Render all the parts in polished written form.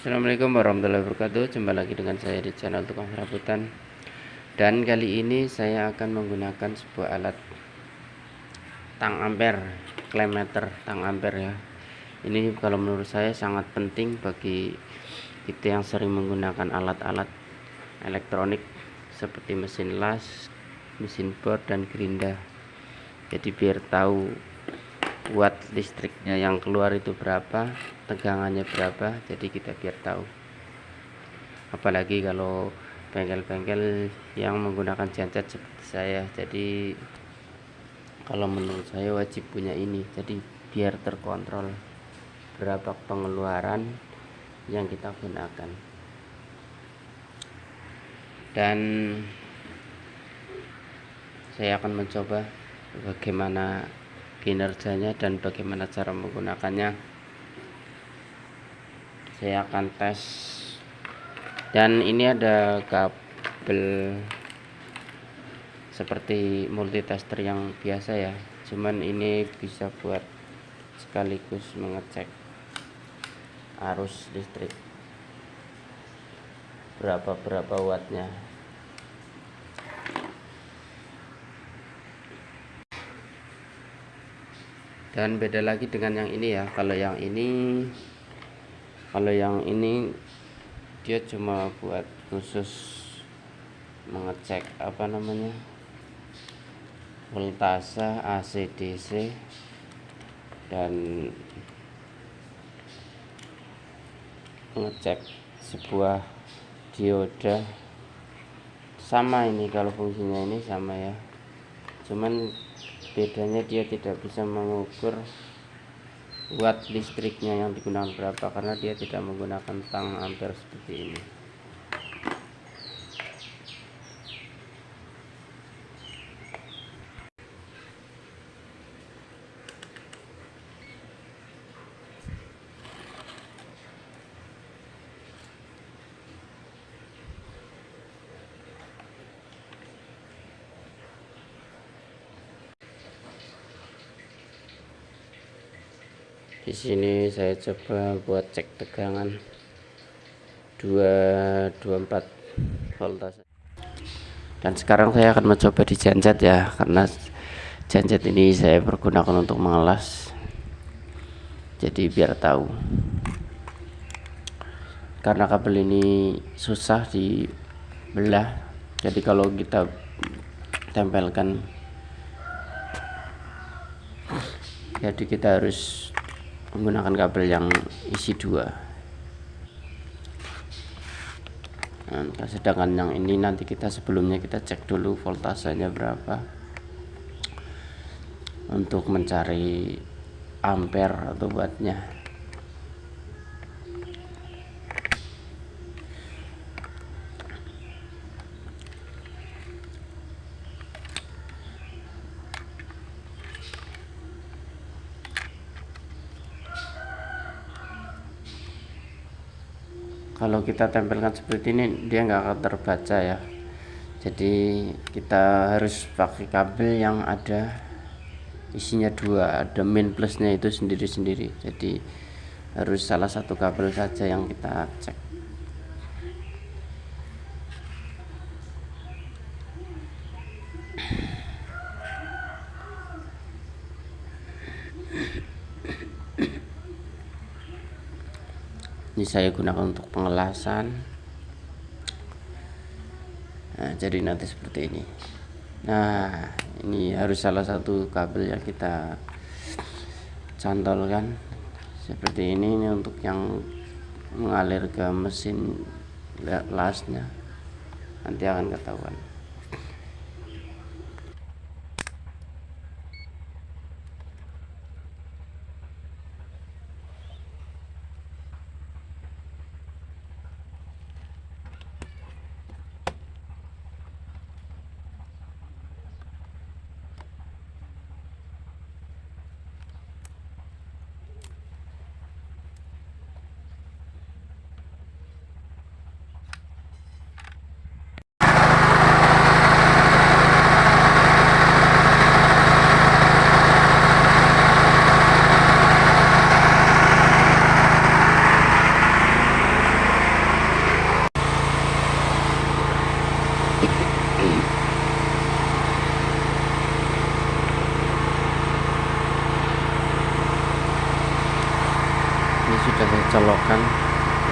Assalamualaikum warahmatullahi wabarakatuh. Jumpa lagi dengan saya di channel Tukang Serabutan. Dan kali ini saya akan menggunakan sebuah alat tang ampere, klem meter tang ampere ya. Ini kalau menurut saya sangat penting bagi kita yang sering menggunakan alat-alat elektronik seperti mesin las, mesin bor, dan gerinda. Jadi biar tahu watt listriknya yang keluar itu berapa, tegangannya berapa, jadi kita biar tahu. Apalagi kalau bengkel-bengkel yang menggunakan genset seperti saya, jadi kalau menurut saya wajib punya ini, jadi biar terkontrol berapa pengeluaran yang kita gunakan. Dan saya akan mencoba bagaimana kinerjanya dan bagaimana cara menggunakannya. Saya akan tes. Dan ini ada kabel seperti multitester yang biasa ya, cuman ini bisa buat sekaligus mengecek arus listrik berapa wattnya. Dan beda lagi dengan yang ini ya. Kalau yang ini dia cuma buat khusus mengecek voltase AC DC dan mengecek sebuah dioda. Sama ini, kalau fungsinya ini sama ya, cuman bedanya dia tidak bisa mengukur watt listriknya yang digunakan berapa, karena dia tidak menggunakan tang ampere seperti ini. Di sini saya coba buat cek tegangan 224 voltase. Dan sekarang saya akan mencoba di genset ya, karena genset ini saya pergunakan untuk mengelas. Jadi biar tahu. Karena kabel ini susah dibelah, jadi kalau kita tempelkan, jadi kita harus menggunakan kabel yang isi 2. Nah, sedangkan yang ini nanti sebelumnya kita cek dulu voltasenya berapa untuk mencari ampere atau wattnya. Kalau kita tempelkan seperti ini, dia nggak akan terbaca ya. Jadi kita harus pakai kabel yang ada isinya 2, ada min plusnya itu sendiri-sendiri. Jadi harus salah satu kabel saja yang kita cek. Ini saya gunakan untuk pengelasan. Nah, jadi nanti seperti ini. Nah, ini harus salah satu kabel yang kita cantolkan seperti ini untuk yang mengalir ke mesin lasnya. Nanti akan ketahuan.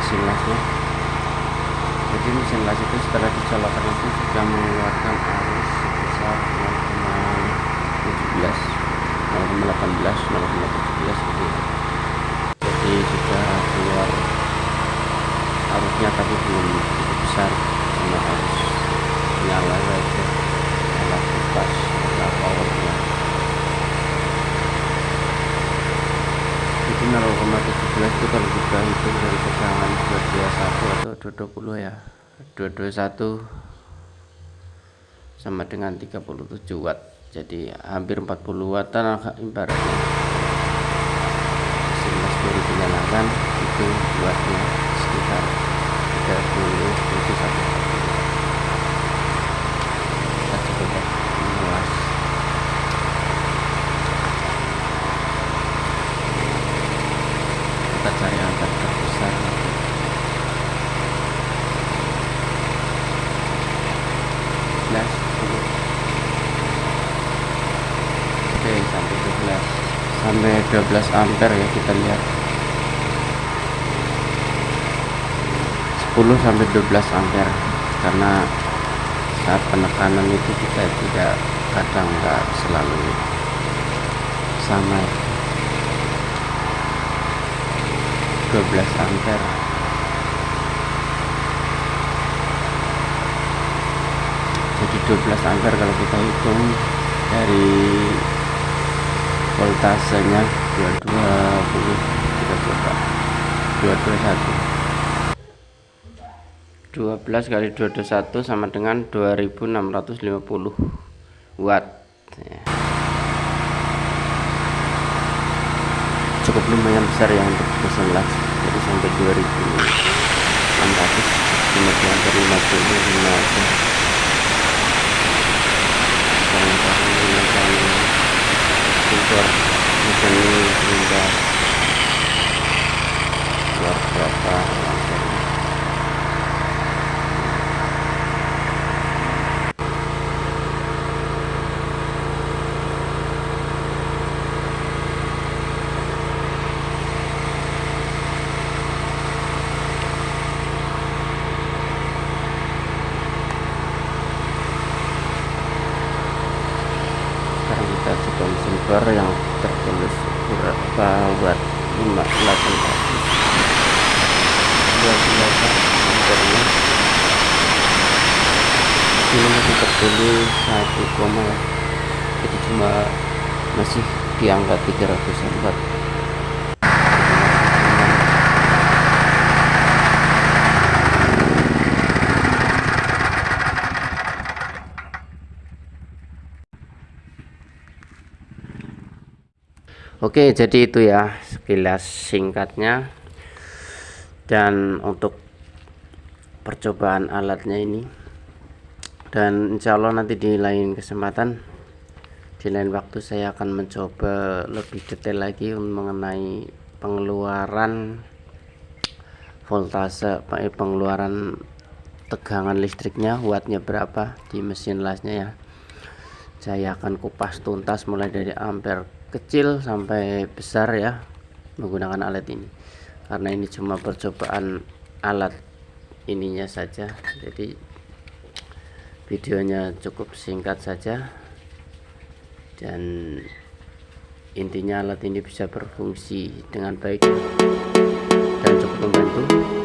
mesin lasnya. Jadi mesin las itu setelah dicolokkan itu sudah mengeluarkan arus sebesar 0,17, 0,18, 0,17 gitu ya. Jadi sudah keluar arusnya, tapi belum cukup besar karena harus nyala saja alat kipas atau powernya. Jadi 0,17 itu kalau kita hitung dari tegangan 221 atau 220 ya, 221 sama dengan 37 watt, jadi hampir 40 wattan ibaratnya. Mesin las baru dinyalakan itu wattnya sekitar 30 sampai 40. Kita coba meluas. Kita cari angka terbesar. Oke, sampai 12 ampere ya, kita lihat 10 sampai 12 ampere, karena saat penekanan itu kita tidak, kadang nggak selalu sama ya. 12 ampere. Jadi 12 ampere kalau kita hitung dari voltasenya 220, kita coba 221, 12 kali 221 sama dengan 2650 watt ya. Cukup lumayan besar ya untuk mesin las, jadi sampai 2600, kemudian dari 55 aja. Sekarang menggunakan impor mesin ini sehingga keluar berapa ampere. Kita coba mesin bar yang tertulis berapa watt, 5800, 12 ampernya ini masih tertulis 1, ya. Jadi cuma masih di angka 300 watt. Oke, jadi itu ya sekilas singkatnya, dan untuk percobaan alatnya ini, dan insya Allah nanti di lain kesempatan, di lain waktu saya akan mencoba lebih detail lagi mengenai pengeluaran voltase, pengeluaran tegangan listriknya, wattnya berapa di mesin lasnya ya. Saya akan kupas tuntas mulai dari ampere kecil sampai besar ya, menggunakan alat ini, karena ini cuma percobaan alat ininya saja, jadi videonya cukup singkat saja, dan intinya alat ini bisa berfungsi dengan baik dan cukup membantu.